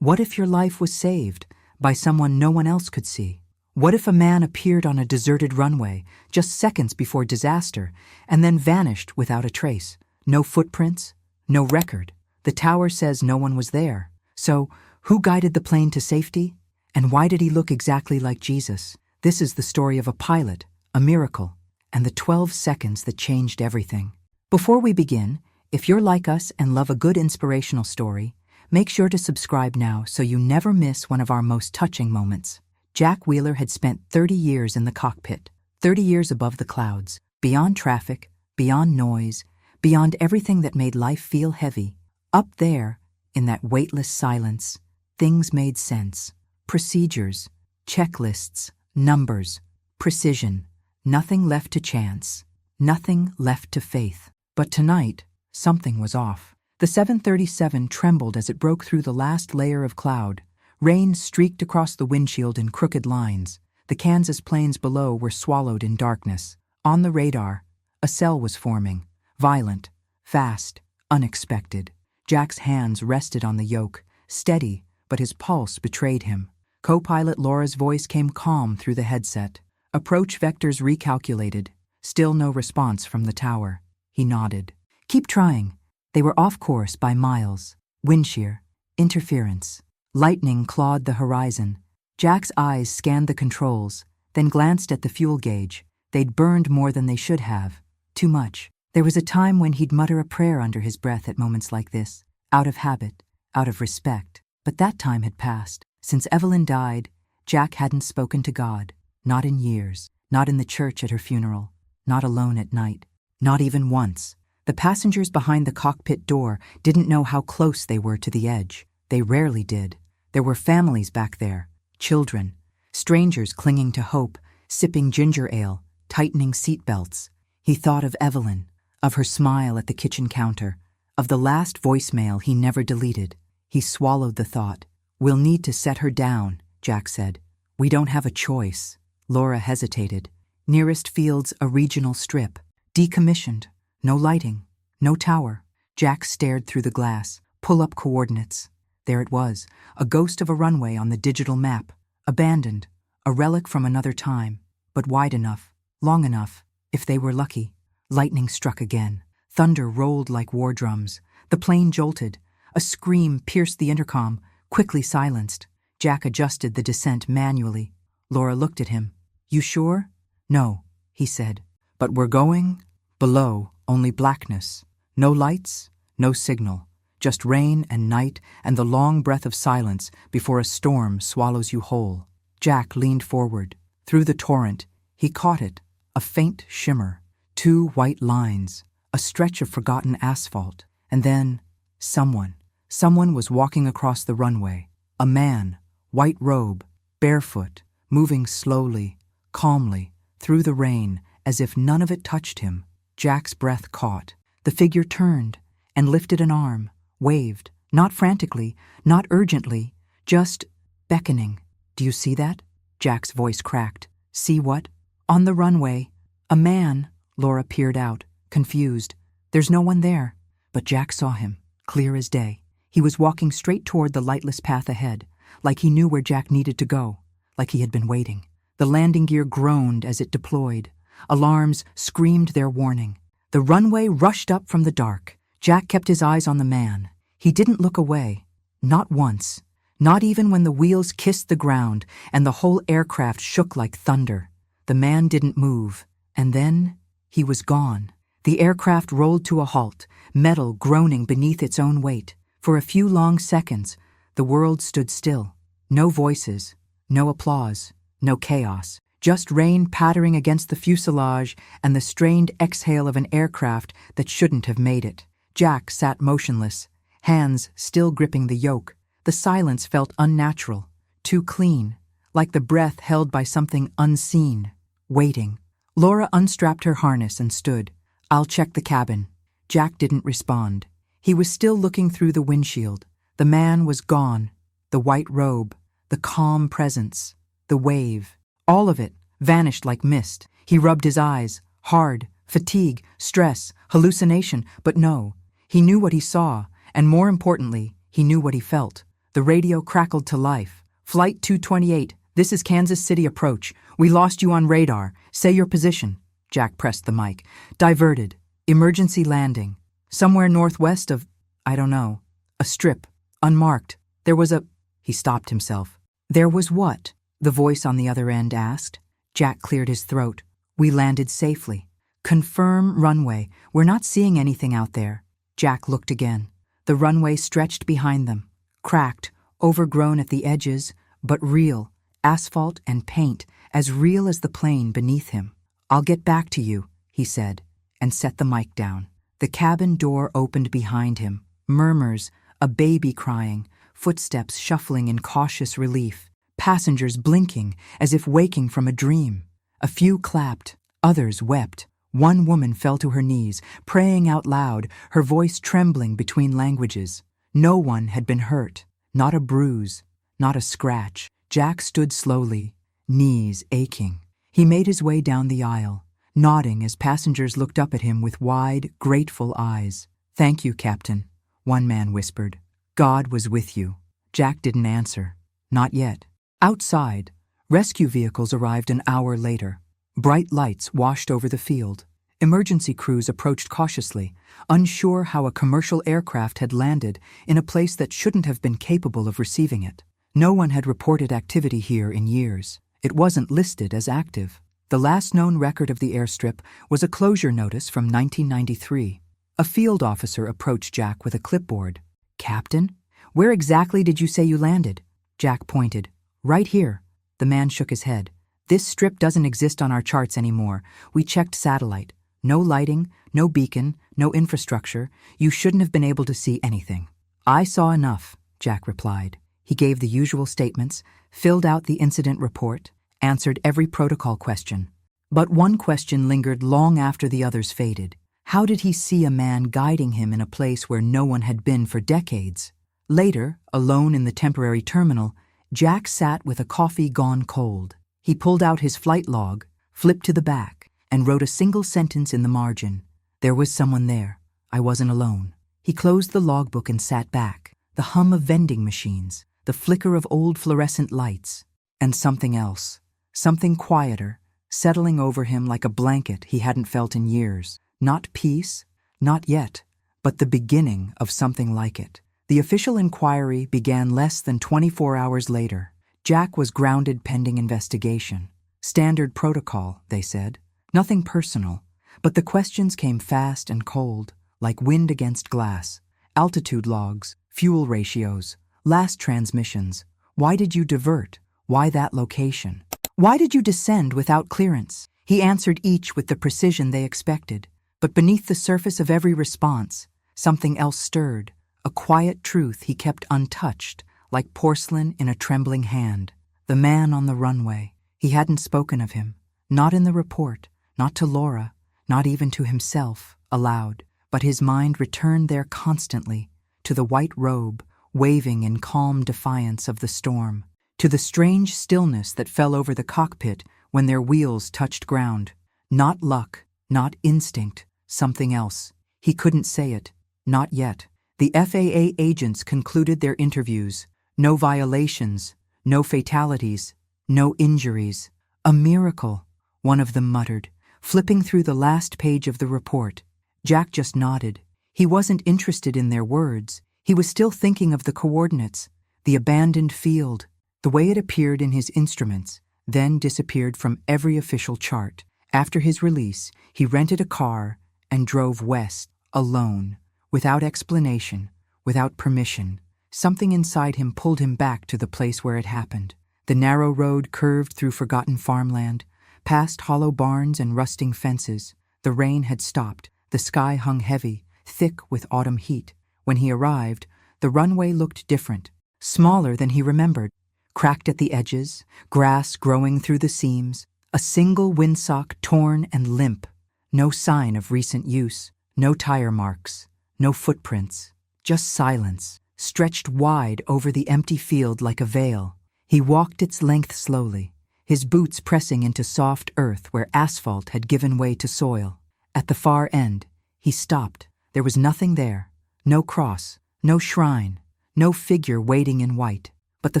What if your life was saved by someone no one else could see? What if a man appeared on a deserted runway just seconds before disaster and then vanished without a trace? No footprints, no record. The tower says no one was there. So, who guided the plane to safety? And why did he look exactly like Jesus? This is the story of a pilot, a miracle, and the 12 seconds that changed everything. Before we begin, if you're like us and love a good inspirational story, make sure to subscribe now so you never miss one of our most touching moments. Jack Wheeler had spent 30 years in the cockpit, 30 years above the clouds, beyond traffic, beyond noise, beyond everything that made life feel heavy. Up there, in that weightless silence, things made sense. Procedures, checklists, numbers, precision, nothing left to chance, nothing left to faith. But tonight, something was off. The 737 trembled as it broke through the last layer of cloud. Rain streaked across the windshield in crooked lines. The Kansas plains below were swallowed in darkness. On the radar, a cell was forming, violent, fast, unexpected. Jack's hands rested on the yoke, steady, but his pulse betrayed him. Co-pilot Laura's voice came calm through the headset. Approach vectors recalculated. Still no response from the tower. He nodded. Keep trying. They were off course by miles. Wind shear, interference. Lightning clawed the horizon. Jack's eyes scanned the controls, then glanced at the fuel gauge. They'd burned more than they should have. Too much. There was a time when he'd mutter a prayer under his breath at moments like this, out of habit, out of respect. But that time had passed. Since Evelyn died, Jack hadn't spoken to God. Not in years. Not in the church at her funeral. Not alone at night. Not even once. The passengers behind the cockpit door didn't know how close they were to the edge. They rarely did. There were families back there, children, strangers clinging to hope, sipping ginger ale, tightening seatbelts. He thought of Evelyn, of her smile at the kitchen counter, of the last voicemail he never deleted. He swallowed the thought. We'll need to set her down, Jack said. We don't have a choice. Laura hesitated. Nearest field's a regional strip. Decommissioned. No lighting. No tower. Jack stared through the glass. Pull-up coordinates. There it was, a ghost of a runway on the digital map. Abandoned. A relic from another time. But wide enough. Long enough. If they were lucky. Lightning struck again. Thunder rolled like war drums. The plane jolted. A scream pierced the intercom, quickly silenced. Jack adjusted the descent manually. Laura looked at him. You sure? No, he said. But we're going? Below, only blackness. No lights, no signal. Just rain and night and the long breath of silence before a storm swallows you whole. Jack leaned forward. Through the torrent, he caught it. A faint shimmer. 2 white lines. A stretch of forgotten asphalt. And then, someone. Someone was walking across the runway. A man, white robe, barefoot, moving slowly, calmly, through the rain, as if none of it touched him. Jack's breath caught. The figure turned and lifted an arm, waved, not frantically, not urgently, just beckoning. Do you see that? Jack's voice cracked. See what? On the runway. A man. Laura peered out, confused. There's no one there. But Jack saw him, clear as day. He was walking straight toward the lightless path ahead, like he knew where Jack needed to go, like he had been waiting. The landing gear groaned as it deployed. Alarms screamed their warning. The runway rushed up from the dark. Jack kept his eyes on the man. He didn't look away. Not once. Not even when the wheels kissed the ground and the whole aircraft shook like thunder. The man didn't move. And then he was gone. The aircraft rolled to a halt, metal groaning beneath its own weight. For a few long seconds, the world stood still. No voices, no applause, no chaos. Just rain pattering against the fuselage and the strained exhale of an aircraft that shouldn't have made it. Jack sat motionless, hands still gripping the yoke. The silence felt unnatural, too clean, like the breath held by something unseen, waiting. Laura unstrapped her harness and stood. I'll check the cabin. Jack didn't respond. He was still looking through the windshield. The man was gone. The white robe, the calm presence, the wave. All of it vanished like mist. He rubbed his eyes, hard, fatigue, stress, hallucination, but no. He knew what he saw, and more importantly, he knew what he felt. The The radio crackled to life. Flight 228, this is Kansas City approach. We lost you on radar. Say your position. Jack pressed the mic. Diverted. Emergency landing. Somewhere northwest of, I don't know, a strip. Unmarked. There was a... He stopped himself. There was what? The voice on the other end asked. Jack cleared his throat. We landed safely. Confirm runway. We're not seeing anything out there. Jack looked again. The runway stretched behind them. Cracked, overgrown at the edges, but real. Asphalt and paint, as real as the plane beneath him. I'll get back to you, he said, and set the mic down. The cabin door opened behind him. Murmurs, a baby crying, footsteps shuffling in cautious relief, passengers blinking as if waking from a dream. A few clapped, others wept. One woman fell to her knees, praying out loud, her voice trembling between languages. No one had been hurt, not a bruise, not a scratch. Jack stood slowly, knees aching. He made his way down the aisle, nodding as passengers looked up at him with wide, grateful eyes. Thank you, Captain, one man whispered. God was with you. Jack didn't answer. Not yet. Outside, rescue vehicles arrived an hour later. Bright lights washed over the field. Emergency crews approached cautiously, unsure how a commercial aircraft had landed in a place that shouldn't have been capable of receiving it. No one had reported activity here in years. It wasn't listed as active. The last known record of the airstrip was a closure notice from 1993. A field officer approached Jack with a clipboard. Captain, where exactly did you say you landed? Jack pointed. Right here. The man shook his head. This strip doesn't exist on our charts anymore. We checked satellite. No lighting, no beacon, no infrastructure. You shouldn't have been able to see anything. I saw enough, Jack replied. He gave the usual statements, filled out the incident report, answered every protocol question. But one question lingered long after the others faded. How did he see a man guiding him in a place where no one had been for decades? Later, alone in the temporary terminal, Jack sat with a coffee gone cold. He pulled out his flight log, flipped to the back, and wrote a single sentence in the margin. There was someone there. I wasn't alone. He closed the logbook and sat back. The hum of vending machines, the flicker of old fluorescent lights, and something else, something quieter, settling over him like a blanket he hadn't felt in years. Not peace, not yet, but the beginning of something like it. The official inquiry began less than 24 hours later. Jack was grounded pending investigation. Standard protocol, they said. Nothing personal, but the questions came fast and cold, like wind against glass. Altitude logs, fuel ratios, last transmissions. Why did you divert? Why that location? Why did you descend without clearance? He answered each with the precision they expected. But beneath the surface of every response, something else stirred, a quiet truth he kept untouched, like porcelain in a trembling hand. The man on the runway. He hadn't spoken of him, not in the report, not to Laura, not even to himself, aloud, but his mind returned there constantly, to the white robe, waving in calm defiance of the storm, to the strange stillness that fell over the cockpit when their wheels touched ground. Not luck, not instinct, something else. He couldn't say it. Not yet. The FAA agents concluded their interviews. No violations, no fatalities, no injuries. A miracle, one of them muttered, flipping through the last page of the report. Jack just nodded. He wasn't interested in their words. He was still thinking of the coordinates, the abandoned field, the way it appeared in his instruments, then disappeared from every official chart. After his release, he rented a car and drove west, alone, without explanation, without permission. Something inside him pulled him back to the place where it happened. The narrow road curved through forgotten farmland, past hollow barns and rusting fences. The rain had stopped. The sky hung heavy, thick with autumn heat. When he arrived, the runway looked different, smaller than he remembered, cracked at the edges, grass growing through the seams, a single windsock torn and limp. No sign of recent use, no tire marks, no footprints, just silence, stretched wide over the empty field like a veil. He walked its length slowly, his boots pressing into soft earth where asphalt had given way to soil. At the far end, he stopped. There was nothing there, no cross, no shrine, no figure waiting in white. But the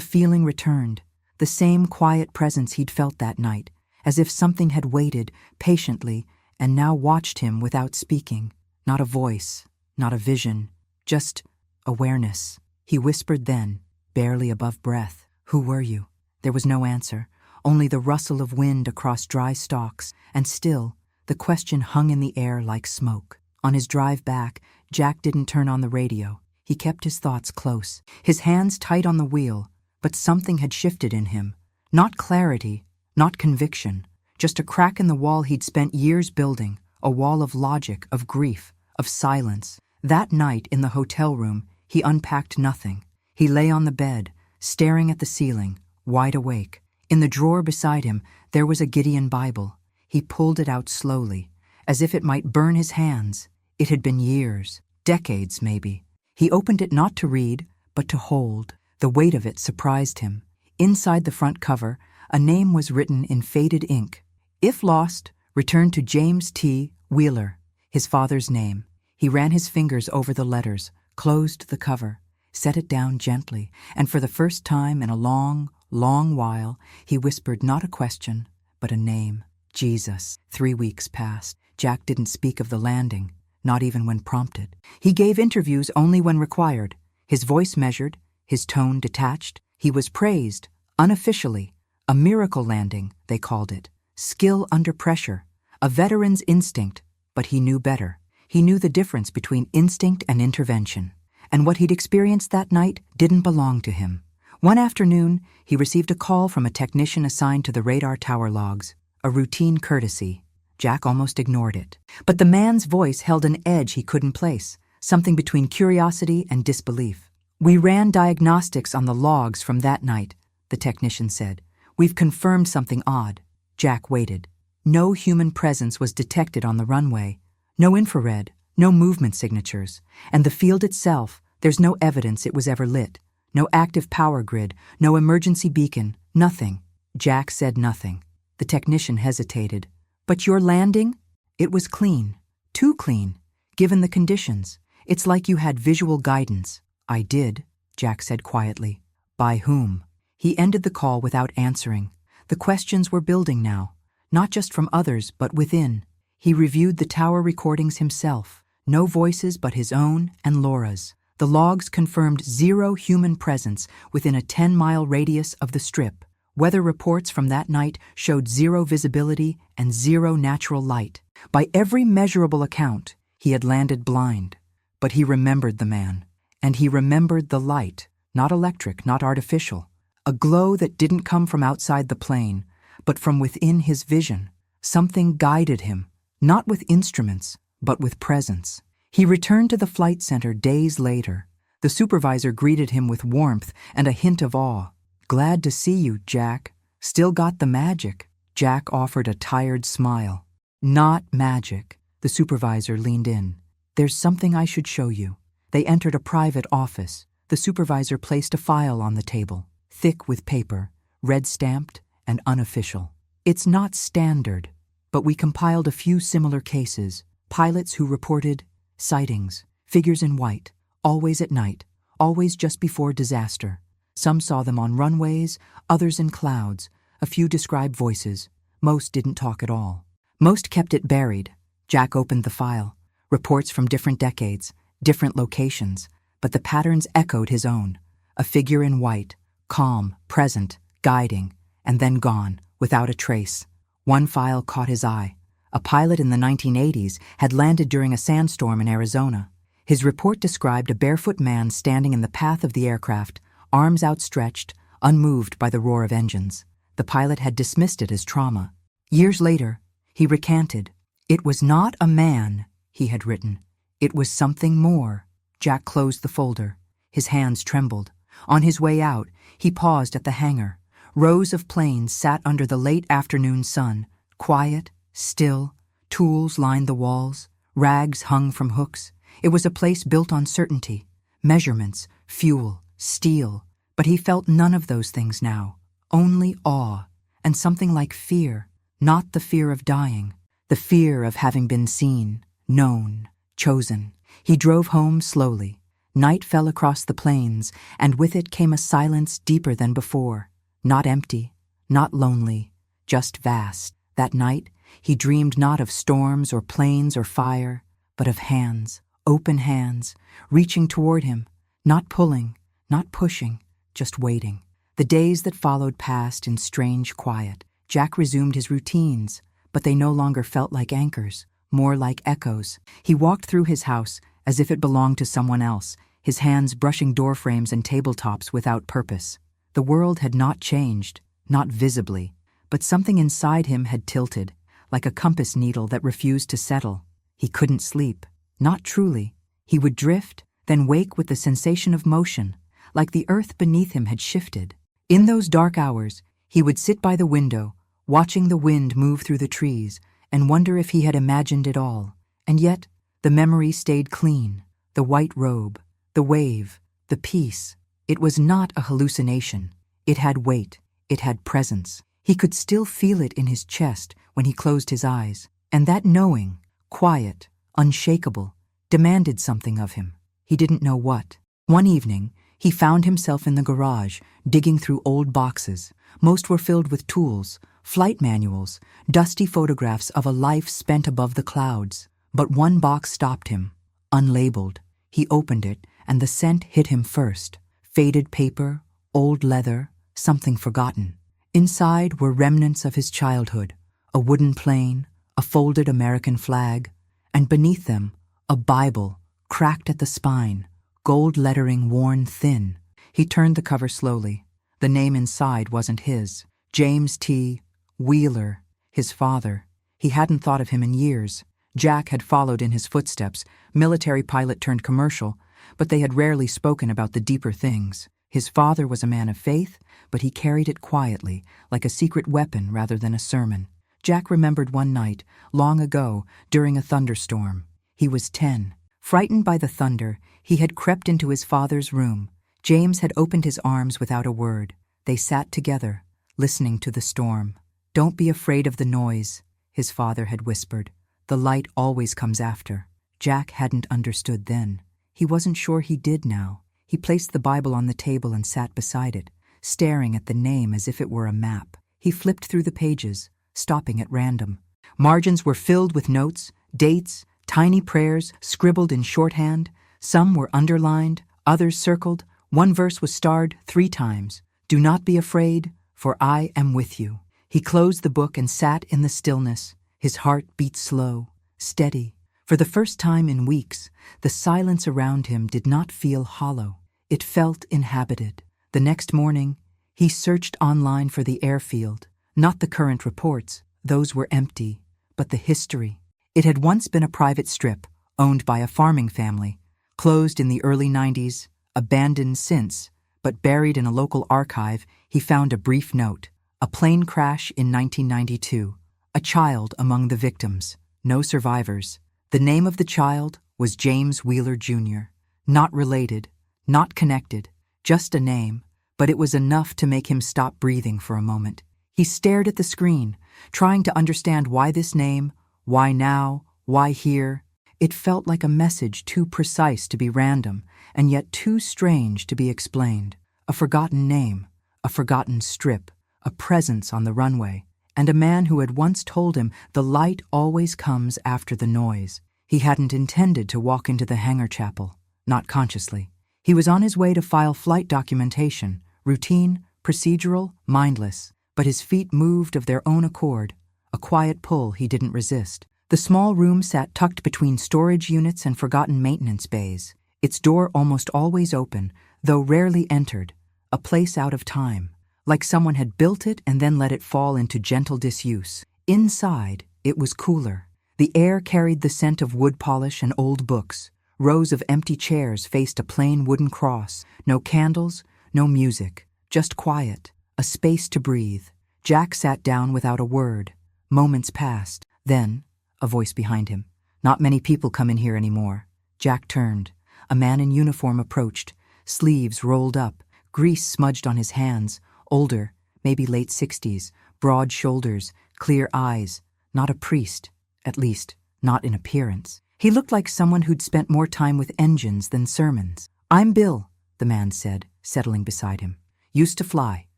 feeling returned, the same quiet presence he'd felt that night, as if something had waited patiently and now watched him without speaking. Not a voice, not a vision, just awareness. He whispered then, barely above breath, "Who were you?" There was no answer, only the rustle of wind across dry stalks, and still, the question hung in the air like smoke. On his drive back, Jack didn't turn on the radio. He kept his thoughts close, his hands tight on the wheel, but something had shifted in him. Not clarity, not conviction, just a crack in the wall he'd spent years building, a wall of logic, of grief, of silence. That night in the hotel room, he unpacked nothing. He lay on the bed, staring at the ceiling, wide awake. In the drawer beside him, there was a Gideon Bible. He pulled it out slowly, as if it might burn his hands. It had been years, decades maybe. He opened it not to read, but to hold. The weight of it surprised him. Inside the front cover, a name was written in faded ink. If lost, return to James T. Wheeler, his father's name. He ran his fingers over the letters, closed the cover, set it down gently, and for the first time in a long, long while, he whispered not a question, but a name. Jesus. 3 weeks passed. Jack didn't speak of the landing, not even when prompted. He gave interviews only when required, his voice measured, his tone detached. He was praised, unofficially. A miracle landing, they called it. Skill under pressure. A veteran's instinct, but he knew better. He knew the difference between instinct and intervention. And what he'd experienced that night didn't belong to him. One afternoon, he received a call from a technician assigned to the radar tower logs. A routine courtesy. Jack almost ignored it. But the man's voice held an edge he couldn't place, something between curiosity and disbelief. "We ran diagnostics on the logs from that night," the technician said. "We've confirmed something odd." Jack waited. No human presence was detected on the runway. No infrared, no movement signatures. And the field itself, there's no evidence it was ever lit. No active power grid, no emergency beacon, nothing. Jack said nothing. The technician hesitated. "But your landing?" It was clean. Too clean, given the conditions. It's like you had visual guidance. "I did," Jack said quietly. "By whom?" He ended the call without answering. The questions were building now, not just from others, but within. He reviewed the tower recordings himself. No voices but his own and Laura's. The logs confirmed 0 human presence within a 10-mile radius of the strip. Weather reports from that night showed 0 visibility and 0 natural light. By every measurable account, he had landed blind. But he remembered the man. And he remembered the light, not electric, not artificial. A glow that didn't come from outside the plane, but from within his vision. Something guided him, not with instruments, but with presence. He returned to the flight center days later. The supervisor greeted him with warmth and a hint of awe. "Glad to see you, Jack. Still got the magic." Jack offered a tired smile. "Not magic." The supervisor leaned in. "There's something I should show you." They entered a private office. The supervisor placed a file on the table, thick with paper, red-stamped and unofficial. "It's not standard, but we compiled a few similar cases. Pilots who reported sightings, figures in white, always at night, always just before disaster. Some saw them on runways, others in clouds. A few described voices. Most didn't talk at all. Most kept it buried." Jack opened the file. Reports from different decades, different locations, but the patterns echoed his own. A figure in white, calm, present, guiding, and then gone, without a trace. One file caught his eye. A pilot in the 1980s had landed during a sandstorm in Arizona. His report described a barefoot man standing in the path of the aircraft, arms outstretched, unmoved by the roar of engines. The pilot had dismissed it as trauma. Years later, he recanted. It was not a man, he had written. It was something more. Jack closed the folder. His hands trembled. On his way out, he paused at the hangar. Rows of planes sat under the late afternoon sun, quiet, still. Tools lined the walls. Rags hung from hooks. It was a place built on certainty. Measurements, fuel, steel. But he felt none of those things now. Only awe, and something like fear. Not the fear of dying. The fear of having been seen, known, chosen. He drove home slowly. Night fell across the plains, and with it came a silence deeper than before. Not empty, not lonely, just vast. That night, he dreamed not of storms or plains or fire, but of hands, open hands, reaching toward him, not pulling, not pushing, just waiting. The days that followed passed in strange quiet. Jack resumed his routines, but they no longer felt like anchors, more like echoes. He walked through his house as if it belonged to someone else, his hands brushing doorframes and tabletops without purpose. The world had not changed, not visibly, but something inside him had tilted, like a compass needle that refused to settle. He couldn't sleep, not truly. He would drift, then wake with the sensation of motion, like the earth beneath him had shifted. In those dark hours, he would sit by the window, watching the wind move through the trees, and wonder if he had imagined it all. And yet, the memory stayed clean. The white robe, the wave, the peace. It was not a hallucination. It had weight. It had presence. He could still feel it in his chest when he closed his eyes. And that knowing, quiet, unshakable, demanded something of him. He didn't know what. One evening, he found himself in the garage, digging through old boxes. Most were filled with tools, flight manuals, dusty photographs of a life spent above the clouds. But one box stopped him, unlabeled. He opened it, and the scent hit him first. Faded paper, old leather, something forgotten. Inside were remnants of his childhood, a wooden plane, a folded American flag, and beneath them, a Bible, cracked at the spine, gold lettering worn thin. He turned the cover slowly. The name inside wasn't his. James T. Wheeler, his father. He hadn't thought of him in years. Jack had followed in his footsteps, military pilot turned commercial, but they had rarely spoken about the deeper things. His father was a man of faith, but he carried it quietly, like a secret weapon rather than a sermon. Jack remembered one night, long ago, during a thunderstorm. He was 10. Frightened by the thunder, he had crept into his father's room. James had opened his arms without a word. They sat together, listening to the storm. "Don't be afraid of the noise," his father had whispered. "The light always comes after." Jack hadn't understood then. He wasn't sure he did now. He placed the Bible on the table and sat beside it, staring at the name as if it were a map. He flipped through the pages, stopping at random. Margins were filled with notes, dates, tiny prayers scribbled in shorthand. Some were underlined, others circled. One verse was starred 3 times. "Do not be afraid, for I am with you." He closed the book and sat in the stillness. His heart beat slow, steady. For the first time in weeks, the silence around him did not feel hollow. It felt inhabited. The next morning, he searched online for the airfield. Not the current reports, those were empty, but the history. It had once been a private strip, owned by a farming family, closed in the early 90s, abandoned since, but buried in a local archive, he found a brief note. A plane crash in 1992. A child among the victims. No survivors. The name of the child was James Wheeler Jr. Not related, not connected, just a name, but it was enough to make him stop breathing for a moment. He stared at the screen, trying to understand why this name, why now, why here. It felt like a message too precise to be random, and yet too strange to be explained. A forgotten name, a forgotten strip, a presence on the runway, and a man who had once told him the light always comes after the noise. He hadn't intended to walk into the hangar chapel, not consciously. He was on his way to file flight documentation, routine, procedural, mindless, but his feet moved of their own accord, a quiet pull he didn't resist. The small room sat tucked between storage units and forgotten maintenance bays, its door almost always open, though rarely entered, a place out of time, like someone had built it and then let it fall into gentle disuse. Inside, it was cooler. The air carried the scent of wood polish and old books. Rows of empty chairs faced a plain wooden cross. No candles, no music, just quiet, a space to breathe. Jack sat down without a word. Moments passed. Then, a voice behind him. "Not many people come in here anymore." Jack turned. A man in uniform approached, sleeves rolled up, grease smudged on his hands, older, maybe late 60s, broad shoulders, clear eyes. Not a priest, at least, not in appearance. He looked like someone who'd spent more time with engines than sermons. I'm Bill, the man said, settling beside him. Used to fly.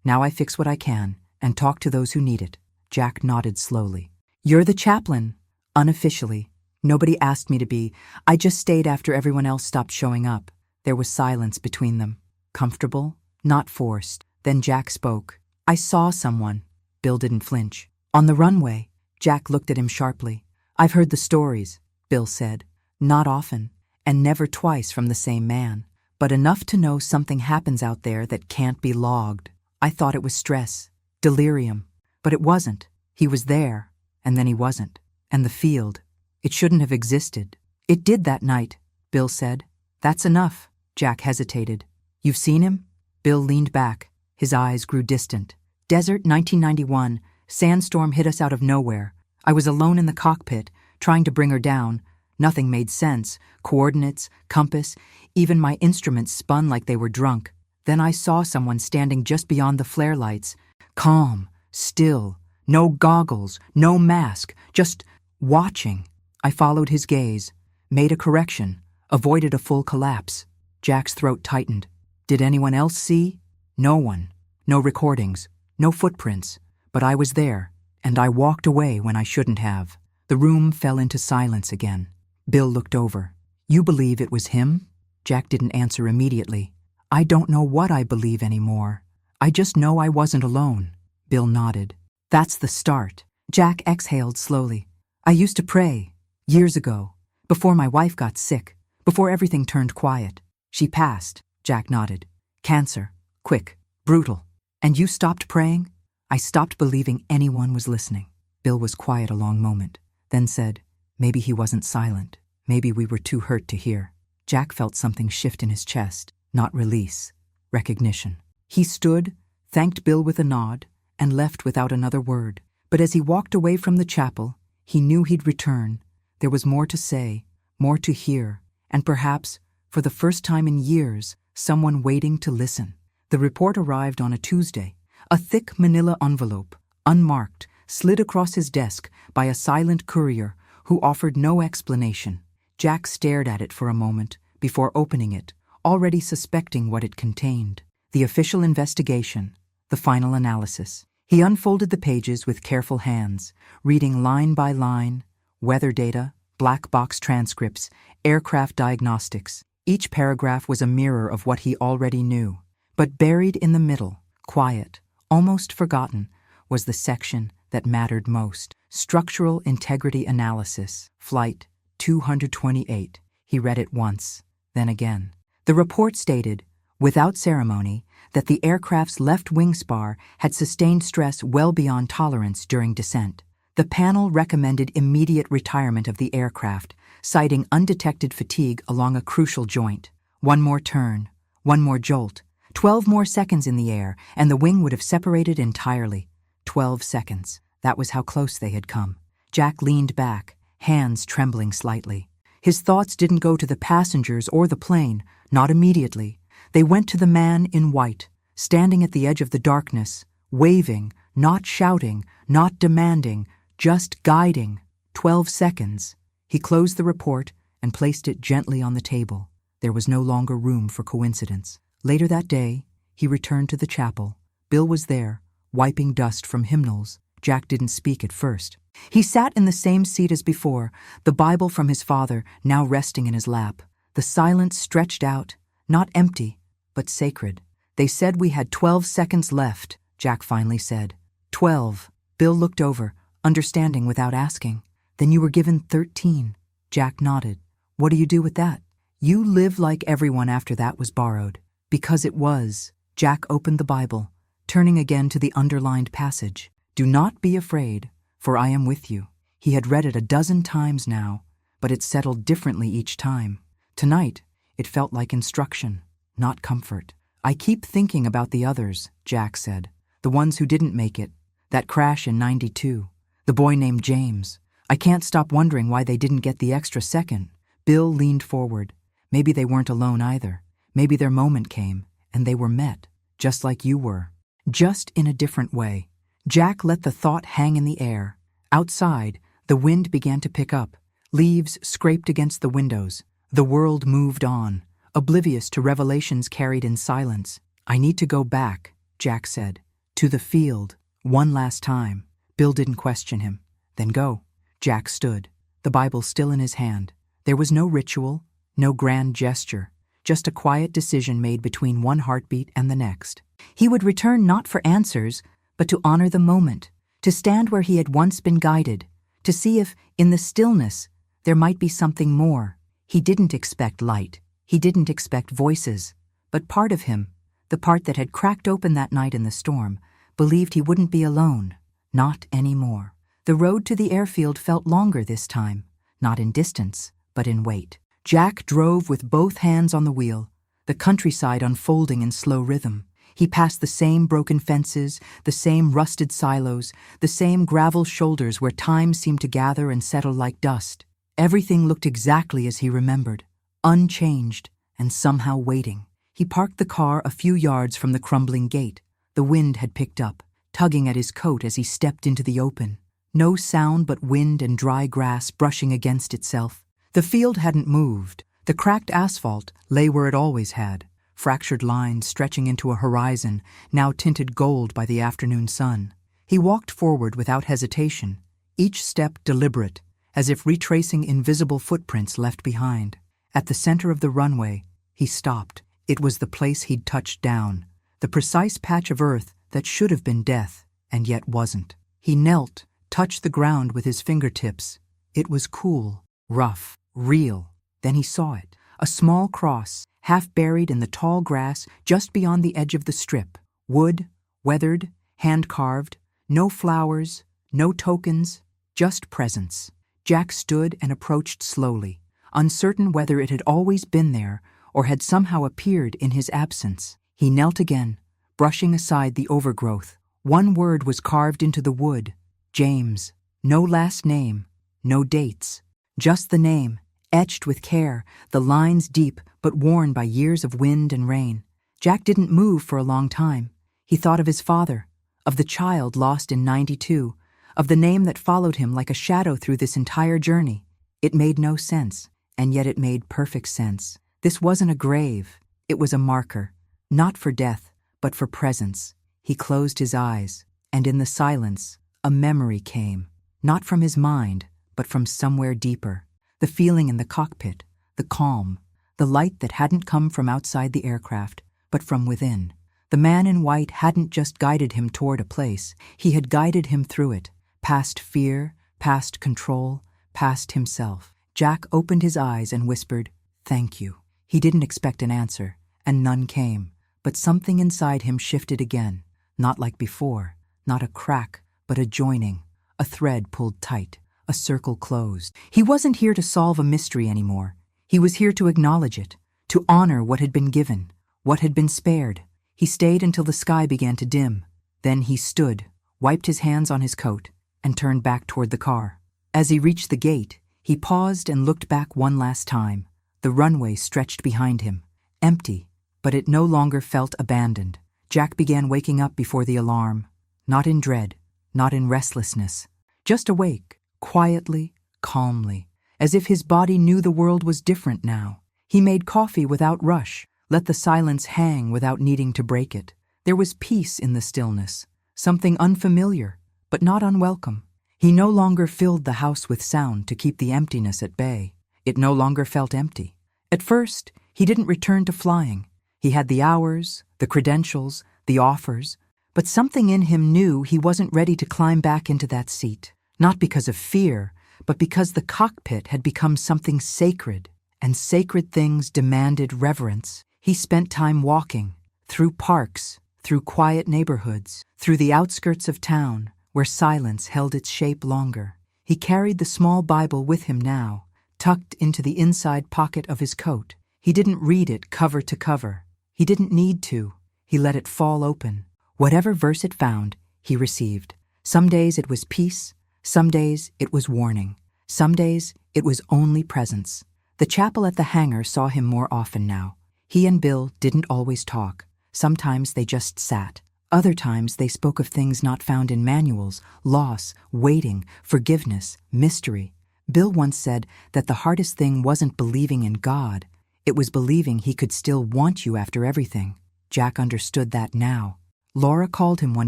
Now I fix what I can and talk to those who need it. Jack nodded slowly. You're the chaplain. Unofficially. Nobody asked me to be. I just stayed after everyone else stopped showing up. There was silence between them. Comfortable, not forced. Then Jack spoke. I saw someone. Bill didn't flinch. On the runway. Jack looked at him sharply. I've heard the stories, Bill said. Not often, and never twice from the same man, but enough to know something happens out there that can't be logged. I thought it was stress, delirium, but it wasn't. He was there, and then he wasn't. And the field, it shouldn't have existed. It did that night, Bill said. That's enough. Jack hesitated. You've seen him? Bill leaned back. His eyes grew distant. Desert, 1991. Sandstorm hit us out of nowhere. I was alone in the cockpit, trying to bring her down. Nothing made sense. Coordinates, compass, even my instruments spun like they were drunk. Then I saw someone standing just beyond the flare lights. Calm, still, no goggles, no mask, just watching. I followed his gaze, made a correction, avoided a full collapse. Jack's throat tightened. Did anyone else see? No one. No recordings, no footprints. But I was there, and I walked away when I shouldn't have. The room fell into silence again. Bill looked over. You believe it was him? Jack didn't answer immediately. I don't know what I believe anymore. I just know I wasn't alone. Bill nodded. That's the start. Jack exhaled slowly. I used to pray, years ago, before my wife got sick, before everything turned quiet. She passed, Jack nodded. Cancer, quick, brutal. And you stopped praying? I stopped believing anyone was listening. Bill was quiet a long moment, then said, maybe he wasn't silent. Maybe we were too hurt to hear. Jack felt something shift in his chest, not release, recognition. He stood, thanked Bill with a nod, and left without another word. But as he walked away from the chapel, he knew he'd return. There was more to say, more to hear, and perhaps, for the first time in years, someone waiting to listen. The report arrived on a Tuesday. A thick manila envelope, unmarked, slid across his desk by a silent courier who offered no explanation. Jack stared at it for a moment before opening it, already suspecting what it contained. The official investigation, the final analysis. He unfolded the pages with careful hands, reading line by line, weather data, black box transcripts, aircraft diagnostics. Each paragraph was a mirror of what he already knew. But buried in the middle, quiet, almost forgotten, was the section that mattered most. Structural Integrity Analysis, Flight 228. He read it once, then again. The report stated, without ceremony, that the aircraft's left wing spar had sustained stress well beyond tolerance during descent. The panel recommended immediate retirement of the aircraft, citing undetected fatigue along a crucial joint. One more turn, one more jolt, 12 more seconds in the air, and the wing would have separated entirely. 12 seconds. That was how close they had come. Jack leaned back, hands trembling slightly. His thoughts didn't go to the passengers or the plane, not immediately. They went to the man in white, standing at the edge of the darkness, waving, not shouting, not demanding, just guiding. 12 seconds. He closed the report and placed it gently on the table. There was no longer room for coincidence. Later that day, he returned to the chapel. Bill was there, wiping dust from hymnals. Jack didn't speak at first. He sat in the same seat as before, the Bible from his father now resting in his lap. The silence stretched out, not empty, but sacred. They said we had 12 seconds left, Jack finally said. 12. Bill looked over, understanding without asking. Then you were given 13. Jack nodded. What do you do with that? You live like everyone after that was borrowed. Because it was. Jack opened the Bible, turning again to the underlined passage. Do not be afraid, for I am with you. He had read it a dozen times now, but it settled differently each time. Tonight, it felt like instruction, not comfort. I keep thinking about the others, Jack said. The ones who didn't make it. That crash in '92. The boy named James. I can't stop wondering why they didn't get the extra second. Bill leaned forward. Maybe they weren't alone either. Maybe their moment came, and they were met, just like you were. Just in a different way. Jack let the thought hang in the air. Outside, the wind began to pick up. Leaves scraped against the windows. The world moved on. oblivious to revelations carried in silence. "I need to go back," Jack said. "To the field. One last time." Bill didn't question him. "Then go." Jack stood, the Bible still in his hand. There was no ritual, no grand gesture, just a quiet decision made between one heartbeat and the next. He would return not for answers, but to honor the moment, to stand where he had once been guided, to see if, in the stillness, there might be something more. He didn't expect light. He didn't expect voices. But part of him, the part that had cracked open that night in the storm, believed he wouldn't be alone. Not anymore. The road to the airfield felt longer this time, not in distance, but in weight. Jack drove with both hands on the wheel, the countryside unfolding in slow rhythm. He passed the same broken fences, the same rusted silos, the same gravel shoulders where time seemed to gather and settle like dust. Everything looked exactly as he remembered, unchanged and somehow waiting. He parked the car a few yards from the crumbling gate. The wind had picked up, tugging at his coat as he stepped into the open. No sound but wind and dry grass brushing against itself. The field hadn't moved. The cracked asphalt lay where it always had, fractured lines stretching into a horizon now tinted gold by the afternoon sun. He walked forward without hesitation, each step deliberate, as if retracing invisible footprints left behind. At the center of the runway, he stopped. It was the place he'd touched down, the precise patch of earth that should have been death, and yet wasn't. He knelt, touched the ground with his fingertips. It was cool, rough, real. Then he saw it, a small cross, half buried in the tall grass just beyond the edge of the strip. Wood, weathered, hand-carved, no flowers, no tokens, just presence. Jack stood and approached slowly, uncertain whether it had always been there or had somehow appeared in his absence. He knelt again, brushing aside the overgrowth. One word was carved into the wood: James. No last name, no dates. Just the name, etched with care, the lines deep but worn by years of wind and rain. Jack didn't move for a long time. He thought of his father, of the child lost in '92, of the name that followed him like a shadow through this entire journey. It made no sense, and yet it made perfect sense. This wasn't a grave. It was a marker, not for death, but for presence. He closed his eyes, and in the silence, a memory came, not from his mind, but from somewhere deeper. The feeling in the cockpit, the calm, the light that hadn't come from outside the aircraft, but from within. The man in white hadn't just guided him toward a place, he had guided him through it, past fear, past control, past himself. Jack opened his eyes and whispered, "Thank you." He didn't expect an answer, and none came, but something inside him shifted again, not like before, not a crack, but a joining, a thread pulled tight, a circle closed. He wasn't here to solve a mystery anymore. He was here to acknowledge it, to honor what had been given, what had been spared. He stayed until the sky began to dim. Then he stood, wiped his hands on his coat, and turned back toward the car. As he reached the gate, he paused and looked back one last time. The runway stretched behind him, empty, but it no longer felt abandoned. Jack began waking up before the alarm, not in dread, not in restlessness, just awake, quietly, calmly, as if his body knew the world was different now. He made coffee without rush, let the silence hang without needing to break it. There was peace in the stillness, something unfamiliar, but not unwelcome. He no longer filled the house with sound to keep the emptiness at bay. It no longer felt empty. At first, he didn't return to flying. He had the hours, the credentials, the offers, but something in him knew he wasn't ready to climb back into that seat. Not because of fear, but because the cockpit had become something sacred, and sacred things demanded reverence. He spent time walking, through parks, through quiet neighborhoods, through the outskirts of town, where silence held its shape longer. He carried the small Bible with him now, tucked into the inside pocket of his coat. He didn't read it cover to cover. He didn't need to. He let it fall open. Whatever verse it found, he received. Some days it was peace, some days it was warning, some days it was only presence. The chapel at the hangar saw him more often now. He and Bill didn't always talk. Sometimes they just sat. Other times they spoke of things not found in manuals: loss, waiting, forgiveness, mystery. Bill once said that the hardest thing wasn't believing in God, It was believing he could still want you after everything. Jack understood that now. Laura called him one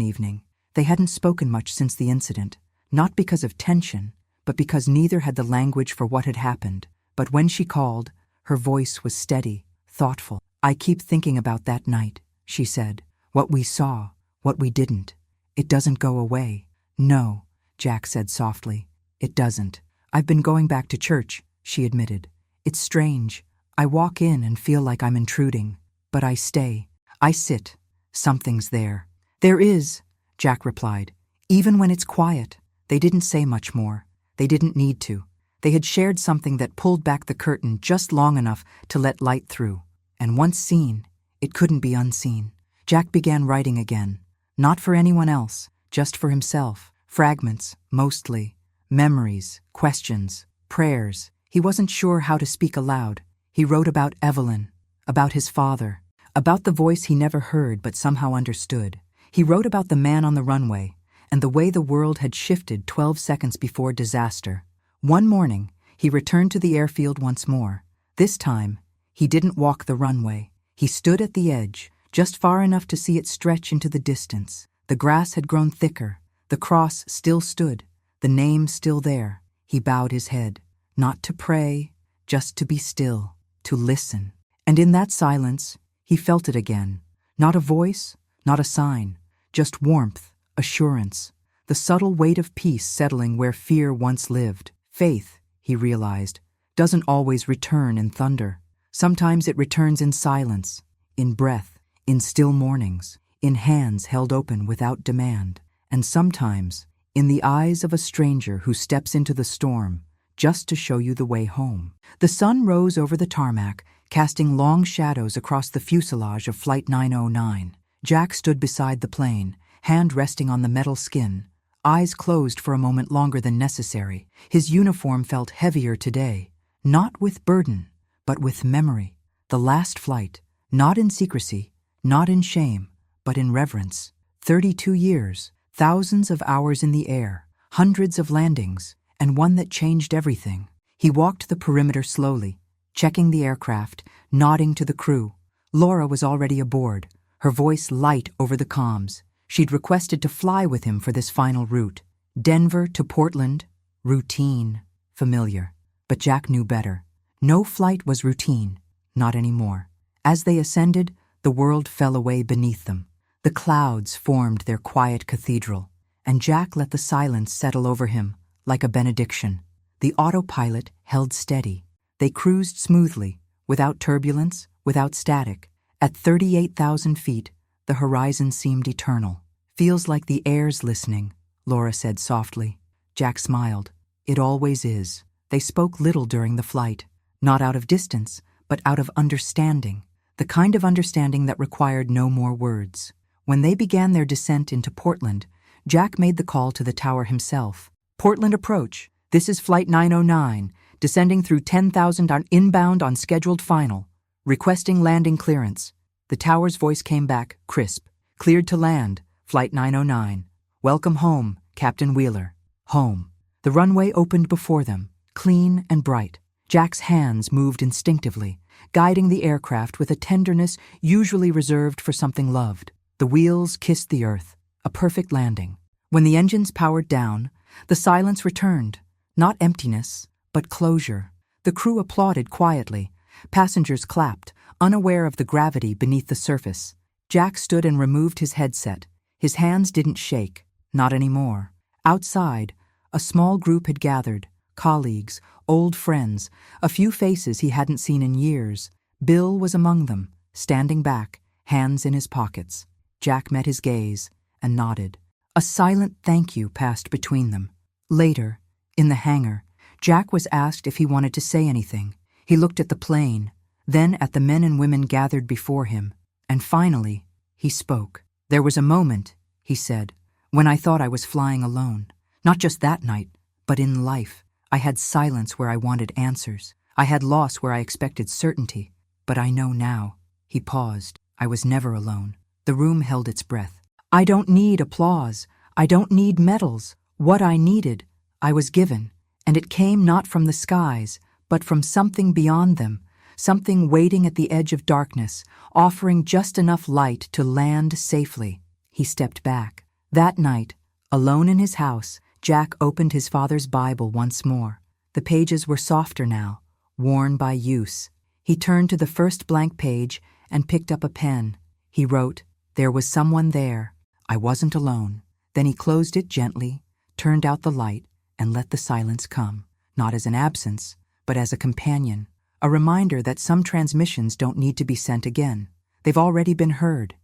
evening. They hadn't spoken much since the incident, not because of tension, but because neither had the language for what had happened. But when she called, her voice was steady, thoughtful. "I keep thinking about that night," she said. "What we saw, what we didn't. It doesn't go away." "No," Jack said softly. "It doesn't. I've been going back to church," she admitted. "It's strange. I walk in and feel like I'm intruding. But I stay. I sit. Something's there." "There is," Jack replied. "Even when it's quiet." They didn't say much more. They didn't need to. They had shared something that pulled back the curtain just long enough to let light through. And once seen, it couldn't be unseen. Jack began writing again. Not for anyone else, just for himself. Fragments, mostly. Memories, questions, prayers. He wasn't sure how to speak aloud. He wrote about Evelyn, about his father, about the voice he never heard but somehow understood. He wrote about the man on the runway and the way the world had shifted 12 seconds before disaster. One morning, he returned to the airfield once more. This time, he didn't walk the runway. He stood at the edge, just far enough to see it stretch into the distance. The grass had grown thicker. The cross still stood, the name still there. He bowed his head, not to pray, just to be still, to listen. And in that silence, he felt it again. Not a voice, not a sign, just warmth, assurance, the subtle weight of peace settling where fear once lived. Faith, he realized, doesn't always return in thunder. Sometimes it returns in silence, in breath, in still mornings, in hands held open without demand, and sometimes in the eyes of a stranger who steps into the storm just to show you the way home. The sun rose over the tarmac, casting long shadows across the fuselage of Flight 909. Jack stood beside the plane, hand resting on the metal skin, eyes closed for a moment longer than necessary. His uniform felt heavier today, not with burden, but with memory. The last flight, not in secrecy, not in shame, but in reverence. 32 years, thousands of hours in the air, hundreds of landings, and one that changed everything. He walked the perimeter slowly, checking the aircraft, nodding to the crew. Laura was already aboard, her voice light over the comms. She'd requested to fly with him for this final route. Denver to Portland, routine, familiar. But Jack knew better. No flight was routine, not anymore. As they ascended, the world fell away beneath them. The clouds formed their quiet cathedral, and Jack let the silence settle over him like a benediction. The autopilot held steady. They cruised smoothly, without turbulence, without static. At 38,000 feet, the horizon seemed eternal. "Feels like the air's listening," Laura said softly. Jack smiled. "It always is." They spoke little during the flight, not out of distance, but out of understanding, the kind of understanding that required no more words. When they began their descent into Portland, Jack made the call to the tower himself. "Portland approach. This is Flight 909, descending through 10,000 on inbound on scheduled final, requesting landing clearance." The tower's voice came back, crisp. "Cleared to land, Flight 909. Welcome home, Captain Wheeler." Home. The runway opened before them, clean and bright. Jack's hands moved instinctively, guiding the aircraft with a tenderness usually reserved for something loved. The wheels kissed the earth, a perfect landing. When the engines powered down, the silence returned, not emptiness, but closure. The crew applauded quietly. Passengers clapped, unaware of the gravity beneath the surface. Jack stood and removed his headset. His hands didn't shake, not anymore. Outside, a small group had gathered, colleagues, old friends, a few faces he hadn't seen in years. Bill was among them, standing back, hands in his pockets. Jack met his gaze and nodded. A silent thank you passed between them. Later, in the hangar, Jack was asked if he wanted to say anything. He looked at the plane, then at the men and women gathered before him, and finally, he spoke. "There was a moment," he said, "when I thought I was flying alone. Not just that night, but in life. I had silence where I wanted answers. I had loss where I expected certainty. But I know now." He paused. "I was never alone." The room held its breath. "I don't need applause. I don't need medals. What I needed, I was given, and it came not from the skies, but from something beyond them, something waiting at the edge of darkness, offering just enough light to land safely. He stepped back. That night, alone in his house, Jack opened his father's Bible once more. The pages were softer now, worn by use. He turned to the first blank page and picked up a pen. He wrote, "There was someone there. I wasn't alone." Then he closed it gently, turned out the light, and let the silence come, not as an absence, but as a companion, a reminder that some transmissions don't need to be sent again. They've already been heard.